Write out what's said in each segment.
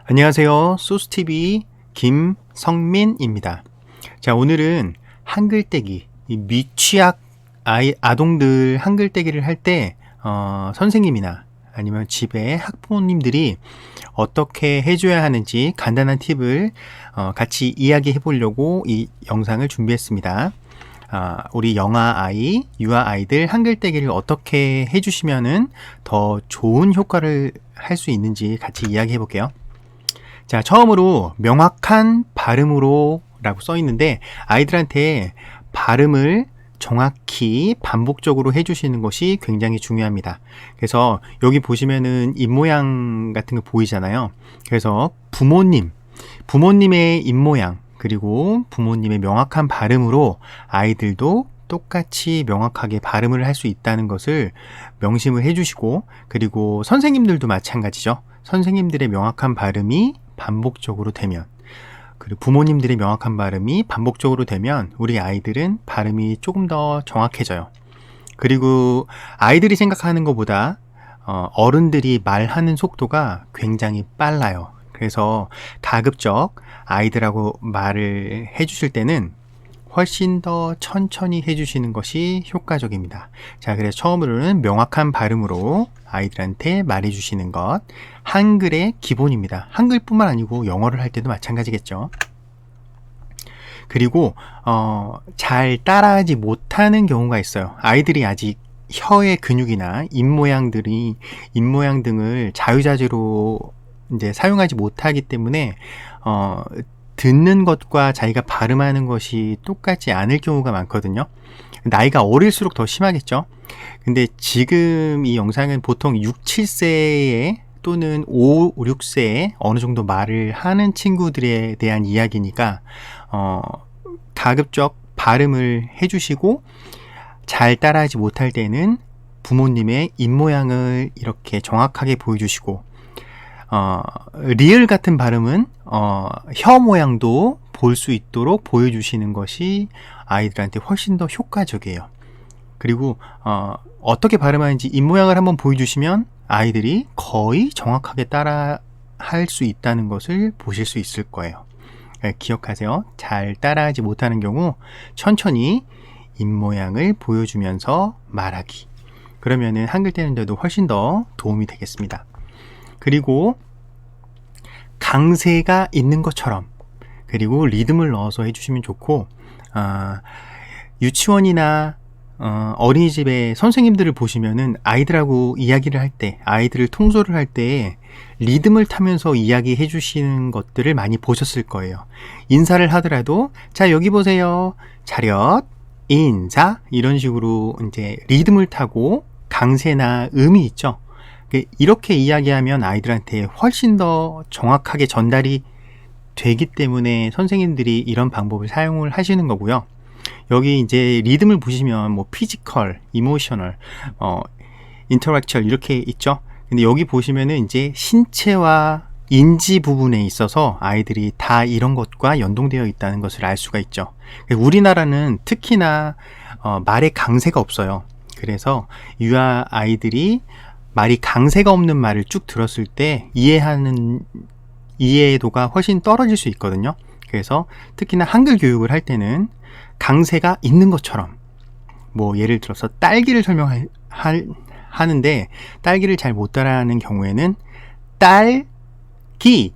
안녕하세요. 소스TV 김성민입니다. 자, 오늘은 한글떼기, 이 미취학 아동들 한글떼기를 할 때, 선생님이나 아니면 집에 학부모님들이 어떻게 해줘야 하는지 간단한 팁을 같이 이야기해 보려고 이 영상을 준비했습니다. 우리 영아 아이, 유아 아이들 한글떼기를 어떻게 해주시면은 더 좋은 효과를 할 수 있는지 같이 이야기해 볼게요. 자, 처음으로 명확한 발음으로 라고 써 있는데 아이들한테 발음을 정확히 반복적으로 해주시는 것이 굉장히 중요합니다. 그래서 여기 보시면은 입모양 같은 거 보이잖아요. 그래서 부모님의 입모양 그리고 부모님의 명확한 발음으로 아이들도 똑같이 명확하게 발음을 할 수 있다는 것을 명심을 해주시고, 그리고 선생님들도 마찬가지죠. 선생님들의 명확한 발음이 반복적으로 되면, 그리고 부모님들의 명확한 발음이 반복적으로 되면 우리 아이들은 발음이 조금 더 정확해져요. 그리고 아이들이 생각하는 것보다 어른들이 말하는 속도가 굉장히 빨라요. 그래서 가급적 아이들하고 말을 해주실 때는 훨씬 더 천천히 해주시는 것이 효과적입니다. 자, 그래서 처음으로는 명확한 발음으로 아이들한테 말해주시는 것, 한글의 기본입니다. 한글뿐만 아니고 영어를 할 때도 마찬가지겠죠. 그리고 잘 따라하지 못하는 경우가 있어요. 아이들이 아직 혀의 근육이나 입모양 등을 자유자재로 이제 사용하지 못하기 때문에 듣는 것과 자기가 발음하는 것이 똑같지 않을 경우가 많거든요. 나이가 어릴수록 더 심하겠죠. 근데 지금 이 영상은 보통 6, 7세에 또는 5, 6세에 어느 정도 말을 하는 친구들에 대한 이야기니까 가급적 발음을 해주시고, 잘 따라하지 못할 때는 부모님의 입모양을 이렇게 정확하게 보여주시고, 리을 같은 발음은 혀 모양도 볼 수 있도록 보여주시는 것이 아이들한테 훨씬 더 효과적이에요. 그리고 어떻게 발음하는지 입모양을 한번 보여주시면 아이들이 거의 정확하게 따라 할 수 있다는 것을 보실 수 있을 거예요. 기억하세요. 잘 따라하지 못하는 경우 천천히 입모양을 보여주면서 말하기. 그러면은 한글 떼는데도 훨씬 더 도움이 되겠습니다. 그리고 강세가 있는 것처럼, 그리고 리듬을 넣어서 해주시면 좋고, 유치원이나 어린이집의 선생님들을 보시면은 아이들하고 이야기를 할 때, 아이들을 통솔을 할 때 리듬을 타면서 이야기해 주시는 것들을 많이 보셨을 거예요. 인사를 하더라도 자, 여기 보세요, 차렷, 인사, 이런 식으로 이제 리듬을 타고 강세나 음이 있죠. 이렇게 이야기하면 아이들한테 훨씬 더 정확하게 전달이 되기 때문에 선생님들이 이런 방법을 사용을 하시는 거고요. 여기 이제 리듬을 보시면 뭐 피지컬, 이모셔널, 인터랙츄얼 이렇게 있죠. 근데 여기 보시면은 이제 신체와 인지 부분에 있어서 아이들이 다 이런 것과 연동되어 있다는 것을 알 수가 있죠. 우리나라는 특히나 말에 강세가 없어요. 그래서 유아 아이들이 말이 강세가 없는 말을 쭉 들었을 때 이해도가 훨씬 떨어질 수 있거든요. 그래서 특히나 한글 교육을 할 때는 강세가 있는 것처럼, 뭐 예를 들어서 딸기를 하는데 딸기를 잘 못 따라하는 경우에는 딸기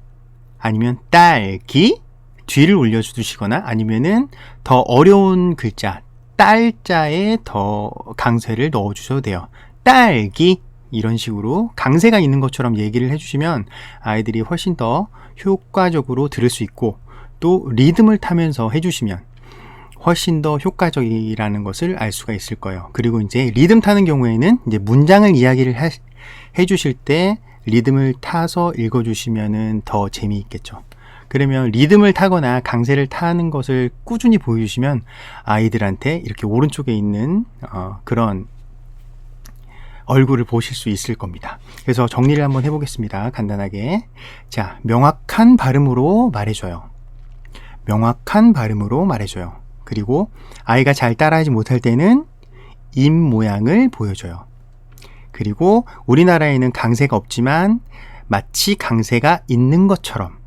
아니면 딸기 뒤를 올려주시거나, 아니면은 더 어려운 글자 딸자에 더 강세를 넣어 주셔도 돼요. 딸기, 이런 식으로 강세가 있는 것처럼 얘기를 해주시면 아이들이 훨씬 더 효과적으로 들을 수 있고, 또 리듬을 타면서 해주시면 훨씬 더 효과적이라는 것을 알 수가 있을 거예요. 그리고 이제 리듬 타는 경우에는 이제 문장을 이야기를 해주실 때 리듬을 타서 읽어주시면은 더 재미있겠죠. 그러면 리듬을 타거나 강세를 타는 것을 꾸준히 보여주시면 아이들한테 이렇게 오른쪽에 있는 그런 얼굴을 보실 수 있을 겁니다. 그래서 정리를 한번 해보겠습니다. 간단하게. 자, 명확한 발음으로 말해줘요. 명확한 발음으로 말해줘요. 그리고 아이가 잘 따라하지 못할 때는 입 모양을 보여줘요. 그리고 우리나라에는 강세가 없지만 마치 강세가 있는 것처럼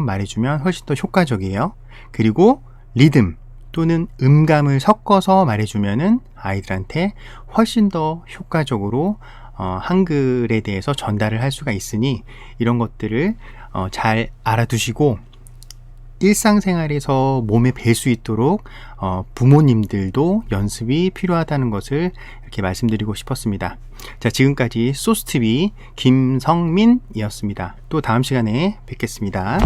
말해주면 훨씬 더 효과적이에요. 그리고 리듬 또는 음감을 섞어서 말해주면은 아이들한테 훨씬 더 효과적으로 한글에 대해서 전달을 할 수가 있으니 이런 것들을 잘 알아두시고 일상생활에서 몸에 뵐 수 있도록 부모님들도 연습이 필요하다는 것을 이렇게 말씀드리고 싶었습니다. 자, 지금까지 소스TV 김성민이었습니다. 또 다음 시간에 뵙겠습니다.